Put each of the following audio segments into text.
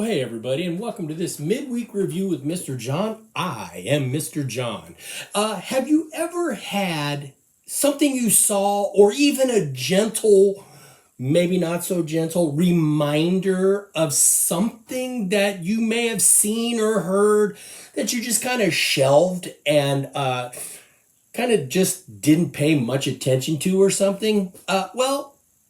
Well, hey, everybody, and welcome to this midweek review with Mr. John. I am Mr. John. Have you ever had something you saw, or even a gentle, maybe not so gentle, reminder of something that you may have seen or heard that you just kind of shelved and kind of just didn't pay much attention to or something?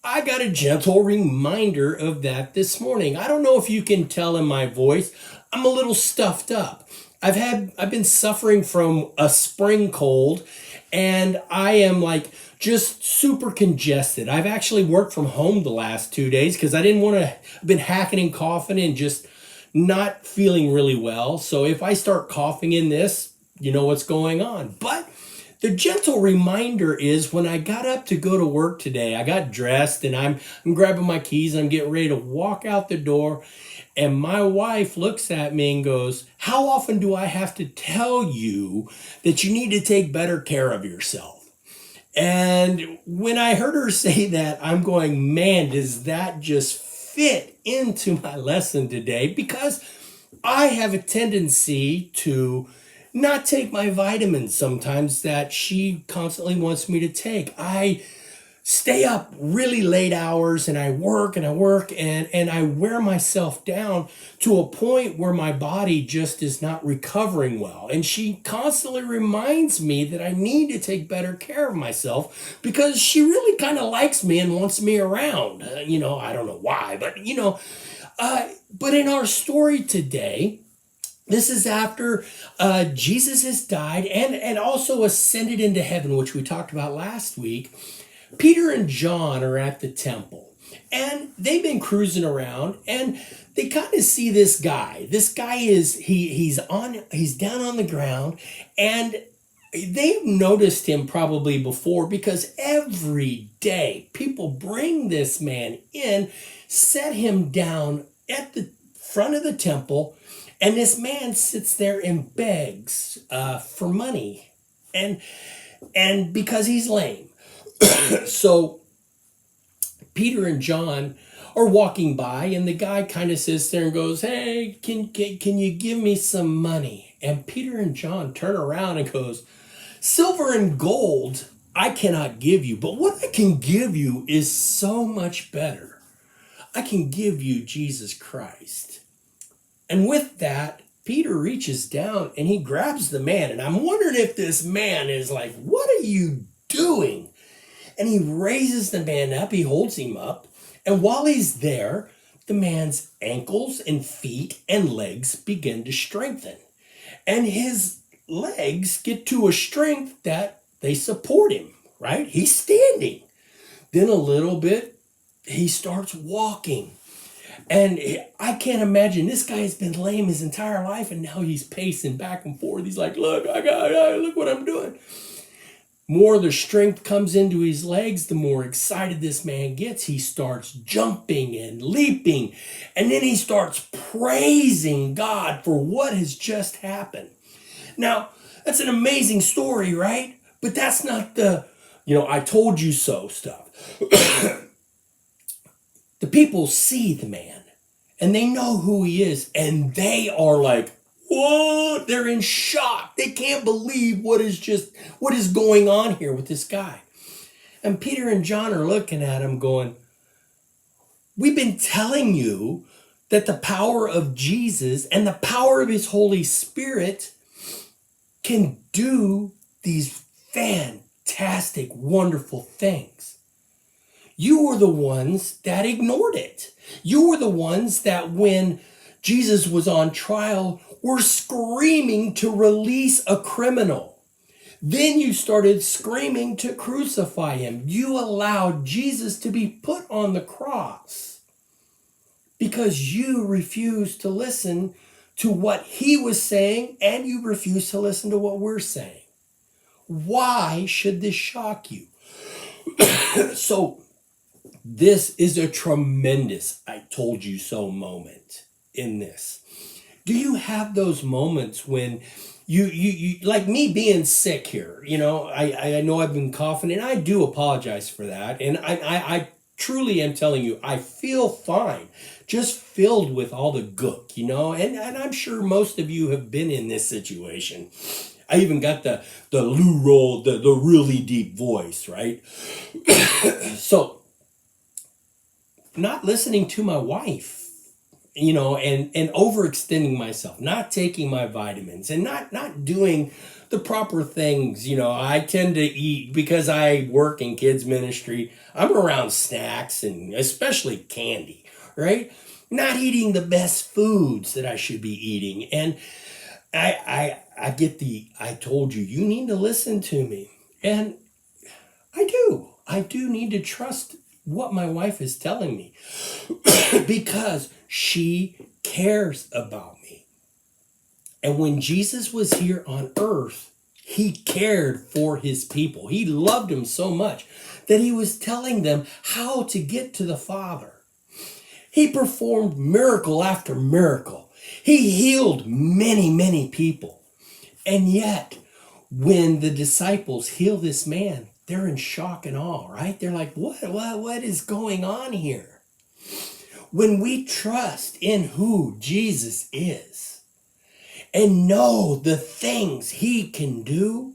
I got a gentle reminder of that this morning. I don't know if you can tell in my voice. I'm a little stuffed up. I've been suffering from a spring cold, and I am like just super congested. I've actually worked from home the last 2 days because I didn't want to. I've been hacking and coughing and just not feeling really well. So if I start coughing in this, you know what's going on. But the gentle reminder is when I got up to go to work today, I got dressed and I'm grabbing my keys. I'm getting ready to walk out the door. And my wife looks at me and goes, "How often do I have to tell you that you need to take better care of yourself?" And when I heard her say that, I'm going, man, does that just fit into my lesson today? Because I have a tendency to not take my vitamins sometimes that she constantly wants me to take. I stay up really late hours and I work and I work and I wear myself down to a point where my body just is not recovering well. And she constantly reminds me that I need to take better care of myself because she really kind of likes me and wants me around. I don't know why, but in our story today, this is after Jesus has died and also ascended into heaven, which we talked about last week. Peter and John are at the temple, and they've been cruising around, and they kind of see this guy. This guy he's down on the ground, and they've noticed him probably before because every day people bring this man in, set him down at the front of the temple. And this man sits there and begs for money, and because he's lame. So Peter and John are walking by, and the guy kind of sits there and goes, "Hey, can you give me some money?" And Peter and John turn around and goes, "Silver and gold I cannot give you, but what I can give you is so much better. I can give you Jesus Christ." And with that, Peter reaches down and he grabs the man. And I'm wondering if this man is like, "What are you doing?" And he raises the man up. He holds him up. And while he's there, the man's ankles and feet and legs begin to strengthen. And his legs get to a strength that they support him, right? He's standing. Then a little bit, he starts walking. And I can't imagine, this guy has been lame his entire life, and now he's pacing back and forth. He's like, look what I'm doing. More of the strength comes into his legs, the more excited this man gets. He starts jumping and leaping, and then he starts praising God for what has just happened. Now, that's an amazing story, right? But that's not the, I told you so stuff. The people see the man and they know who he is, and they are like, "Whoa!" They're in shock. They can't believe what is going on here with this guy. And Peter and John are looking at him going, "We've been telling you that the power of Jesus and the power of his Holy Spirit can do these fantastic, wonderful things. You were the ones that ignored it. You were the ones that when Jesus was on trial were screaming to release a criminal. Then you started screaming to crucify him. You allowed Jesus to be put on the cross because you refused to listen to what he was saying, and you refused to listen to what we're saying. Why should this shock you?" So this is a tremendous "I told you so" moment in this. Do you have those moments when you like me being sick here? I know I've been coughing, and I do apologize for that. And I truly am telling you, I feel fine. just filled with all the gook, and I'm sure most of you have been in this situation. I even got the Lou roll, the really deep voice, right? So not listening to my wife, and overextending myself, not taking my vitamins, and not doing the proper things. I tend to eat, because I work in kids ministry. I'm around snacks and especially candy, right? Not eating the best foods that I should be eating. And I get I told you, you need to listen to me. And I do need to trust what my wife is telling me because she cares about me. And when Jesus was here on earth, he cared for his people. He loved them so much that he was telling them how to get to the Father. He performed miracle after miracle. He healed many, many people. And yet, when the disciples heal this man, they're in shock and awe, right? They're like, what is going on here? When we trust in who Jesus is and know the things he can do,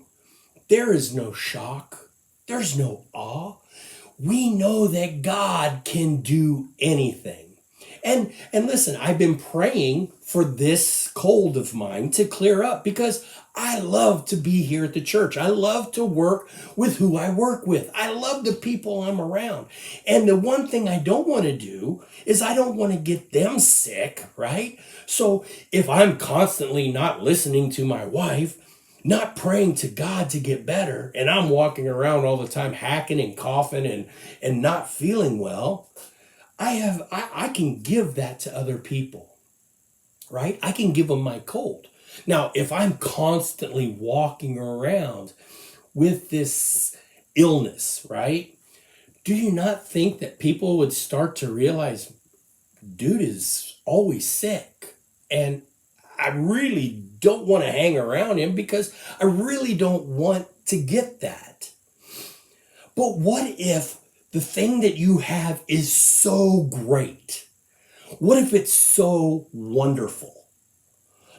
there is no shock. There's no awe. We know that God can do anything. And listen, I've been praying for this cold of mine to clear up because I love to be here at the church. I love to work with who I work with. I love the people I'm around. And the one thing I don't want to do is I don't want to get them sick, right? So if I'm constantly not listening to my wife, not praying to God to get better, and I'm walking around all the time hacking and coughing and not feeling well, I can give that to other people, right? I can give them my cold. Now, if I'm constantly walking around with this illness, right? Do you not think that people would start to realize, dude is always sick? And I really don't want to hang around him because I really don't want to get that. But what if the thing that you have is so great? What if it's so wonderful?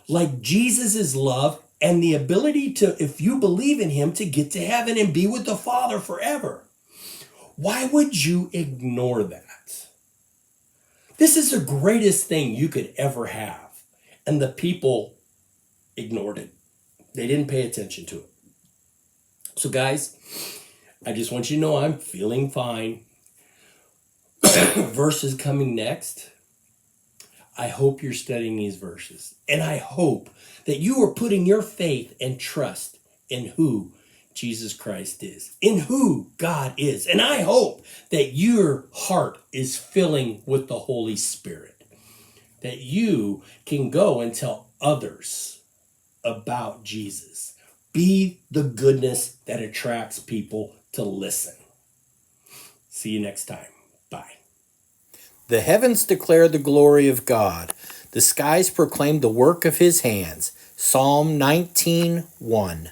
Like Jesus' love and the ability to, if you believe in him, to get to heaven and be with the Father forever. Why would you ignore that? This is the greatest thing you could ever have. And the people ignored it. They didn't pay attention to it. So guys, I just want you to know I'm feeling fine. Verses coming next. I hope you're studying these verses. And I hope that you are putting your faith and trust in who Jesus Christ is, in who God is. And I hope that your heart is filling with the Holy Spirit, that you can go and tell others about Jesus. Be the goodness that attracts people to listen. See you next time. Bye. The heavens declare the glory of God. The skies proclaim the work of his hands. Psalm 19:1.